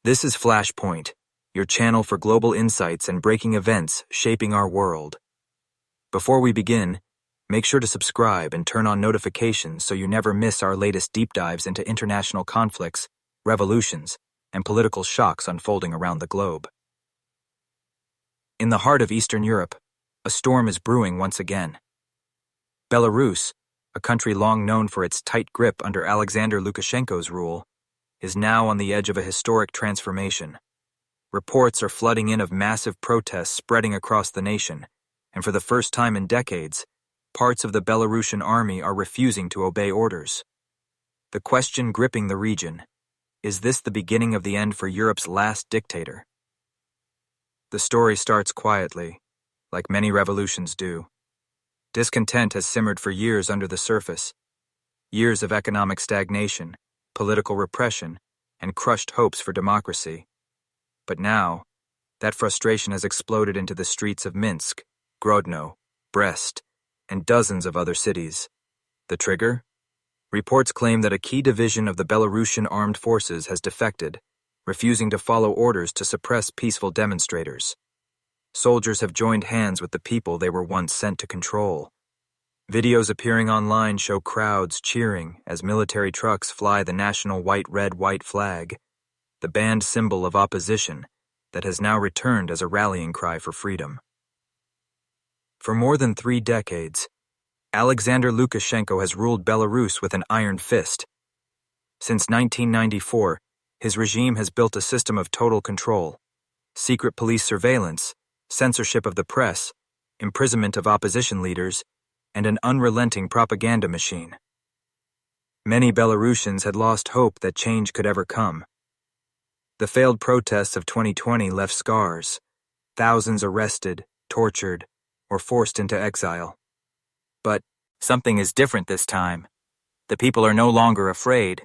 This is Flashpoint, your channel for global insights and breaking events shaping our world. Before we begin, make sure to subscribe and turn on notifications so you never miss our latest deep dives into international conflicts, revolutions, and political shocks unfolding around the globe. In the heart of Eastern Europe, a storm is brewing once again. Belarus, a country long known for its tight grip under Alexander Lukashenko's rule, is now on the edge of a historic transformation. Reports are flooding in of massive protests spreading across the nation, and for the first time in decades, parts of the Belarusian army are refusing to obey orders. The question gripping the region: is this the beginning of the end for Europe's last dictator? The story starts quietly, like many revolutions do. Discontent has simmered for years under the surface. Years of economic stagnation, political repression, and crushed hopes for democracy. But now, that frustration has exploded into the streets of Minsk, Grodno, Brest, and dozens of other cities. The trigger? Reports claim that a key division of the Belarusian armed forces has defected, refusing to follow orders to suppress peaceful demonstrators. Soldiers have joined hands with the people they were once sent to control. Videos appearing online show crowds cheering as military trucks fly the national white-red-white flag, the banned symbol of opposition that has now returned as a rallying cry for freedom. For more than 3 decades, Alexander Lukashenko has ruled Belarus with an iron fist. Since 1994, his regime has built a system of total control, secret police surveillance, censorship of the press, imprisonment of opposition leaders, and an unrelenting propaganda machine. Many Belarusians had lost hope that change could ever come. The failed protests of 2020 left scars, thousands arrested, tortured, or forced into exile. But something is different this time. The people are no longer afraid.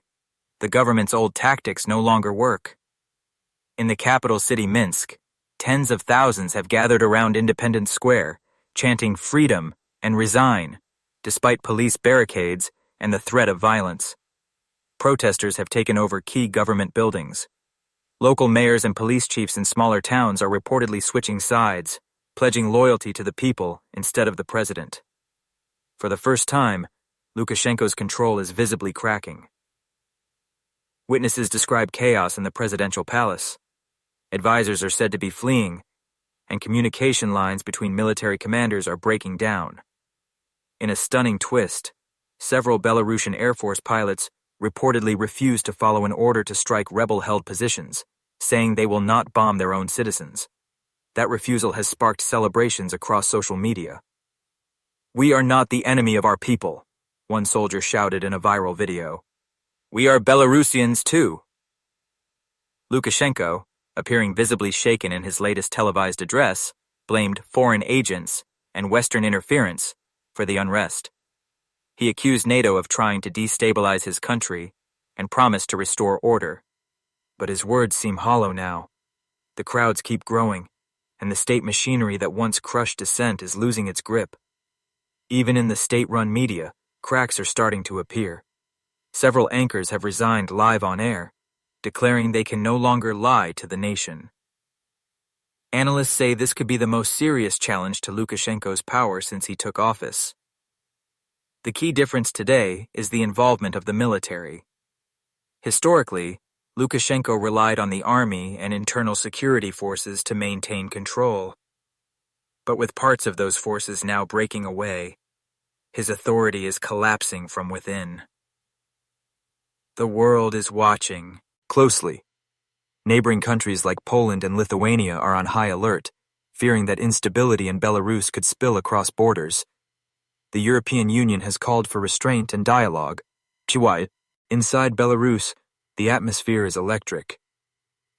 The government's old tactics no longer work. In the capital city Minsk, tens of thousands have gathered around Independence Square, chanting freedom and resign, despite police barricades and the threat of violence. Protesters have taken over key government buildings. Local mayors and police chiefs in smaller towns are reportedly switching sides, pledging loyalty to the people instead of the president. For the first time, Lukashenko's control is visibly cracking. Witnesses describe chaos in the presidential palace. Advisors are said to be fleeing, and communication lines between military commanders are breaking down. In a stunning twist, several Belarusian Air Force pilots reportedly refused to follow an order to strike rebel-held positions, saying they will not bomb their own citizens. That refusal has sparked celebrations across social media. "We are not the enemy of our people," one soldier shouted in a viral video. "We are Belarusians too." Lukashenko, appearing visibly shaken in his latest televised address, blamed foreign agents and Western interference for the unrest. He accused NATO of trying to destabilize his country and promised to restore order. But his words seem hollow now. The crowds keep growing, and the state machinery that once crushed dissent is losing its grip. Even in the state-run media, cracks are starting to appear. Several anchors have resigned live on air, declaring they can no longer lie to the nation. Analysts say this could be the most serious challenge to Lukashenko's power since he took office. The key difference today is the involvement of the military. Historically, Lukashenko relied on the army and internal security forces to maintain control. But with parts of those forces now breaking away, his authority is collapsing from within. The world is watching closely. Neighboring countries like Poland and Lithuania are on high alert, fearing that instability in Belarus could spill across borders. The European Union has called for restraint and dialogue. Inside Belarus, the atmosphere is electric.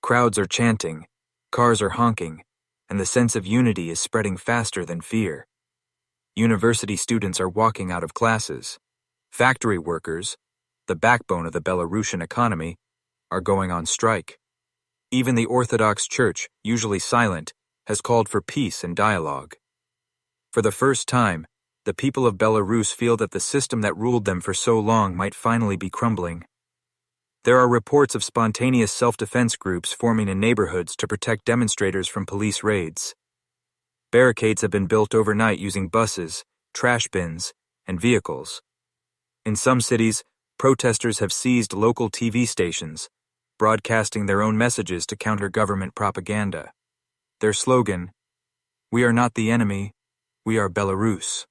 Crowds are chanting, cars are honking, and the sense of unity is spreading faster than fear. University students are walking out of classes. Factory workers, the backbone of the Belarusian economy, are going on strike. Even the Orthodox Church, usually silent, has called for peace and dialogue. For the first time, the people of Belarus feel that the system that ruled them for so long might finally be crumbling. There are reports of spontaneous self-defense groups forming in neighborhoods to protect demonstrators from police raids. Barricades have been built overnight using buses, trash bins, and vehicles. In some cities, protesters have seized local TV stations, broadcasting their own messages to counter government propaganda. Their slogan, "We are not the enemy, we are Belarus."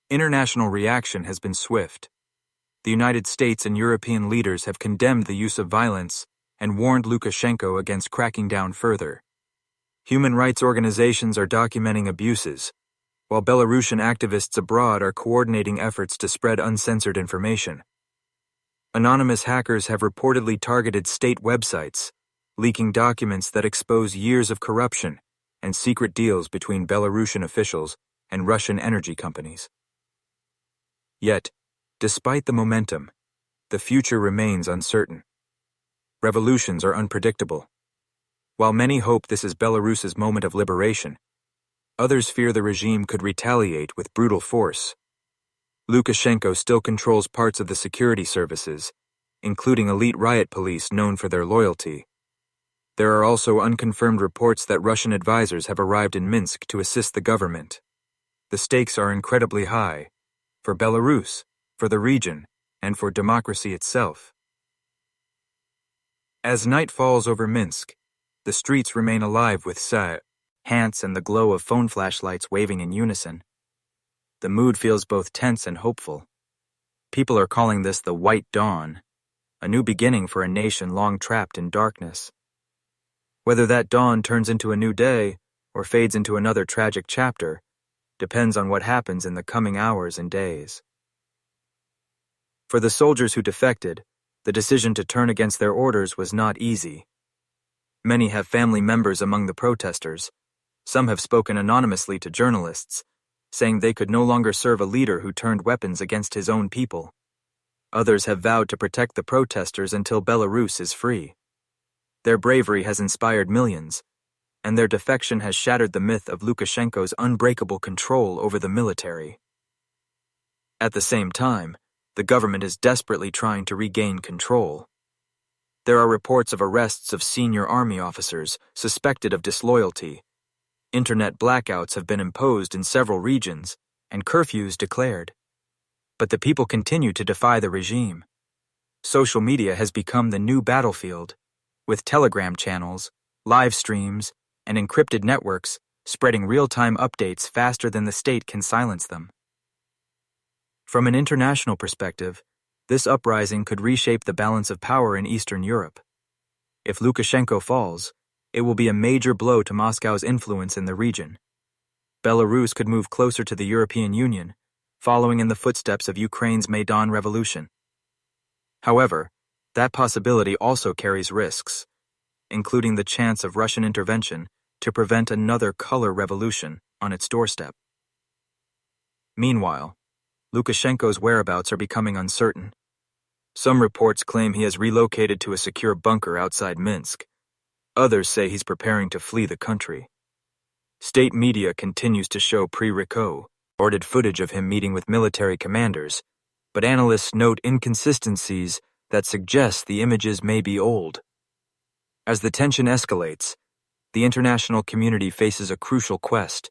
International reaction has been swift. The United States and European leaders have condemned the use of violence and warned Lukashenko against cracking down further. Human rights organizations are documenting abuses, while Belarusian activists abroad are coordinating efforts to spread uncensored information. Anonymous hackers have reportedly targeted state websites, leaking documents that expose years of corruption and secret deals between Belarusian officials and Russian energy companies. Yet, despite the momentum, the future remains uncertain. Revolutions are unpredictable. While many hope this is Belarus's moment of liberation, others fear the regime could retaliate with brutal force. Lukashenko still controls parts of the security services, including elite riot police known for their loyalty. There are also unconfirmed reports that Russian advisors have arrived in Minsk to assist the government. The stakes are incredibly high, for Belarus, for the region, and for democracy itself. As night falls over Minsk, the streets remain alive with chants and the glow of phone flashlights waving in unison. The mood feels both tense and hopeful. People are calling this the White Dawn, a new beginning for a nation long trapped in darkness. Whether that dawn turns into a new day or fades into another tragic chapter depends on what happens in the coming hours and days. For the soldiers who defected, the decision to turn against their orders was not easy. Many have family members among the protesters. Some have spoken anonymously to journalists, saying they could no longer serve a leader who turned weapons against his own people. Others have vowed to protect the protesters until Belarus is free. Their bravery has inspired millions, and their defection has shattered the myth of Lukashenko's unbreakable control over the military. At the same time, the government is desperately trying to regain control. There are reports of arrests of senior army officers suspected of disloyalty. Internet blackouts have been imposed in several regions, and curfews declared. But the people continue to defy the regime. Social media has become the new battlefield, with Telegram channels, live streams, and encrypted networks spreading real-time updates faster than the state can silence them. From an international perspective, this uprising could reshape the balance of power in Eastern Europe. If Lukashenko falls, it will be a major blow to Moscow's influence in the region. Belarus could move closer to the European Union, following in the footsteps of Ukraine's Maidan Revolution. However, that possibility also carries risks, including the chance of Russian intervention to prevent another color revolution on its doorstep. Meanwhile, Lukashenko's whereabouts are becoming uncertain. Some reports claim he has relocated to a secure bunker outside Minsk. Others say he's preparing to flee the country. State media continues to show pre-recorded footage of him meeting with military commanders, but analysts note inconsistencies that suggest the images may be old. As the tension escalates, the international community faces a crucial quest: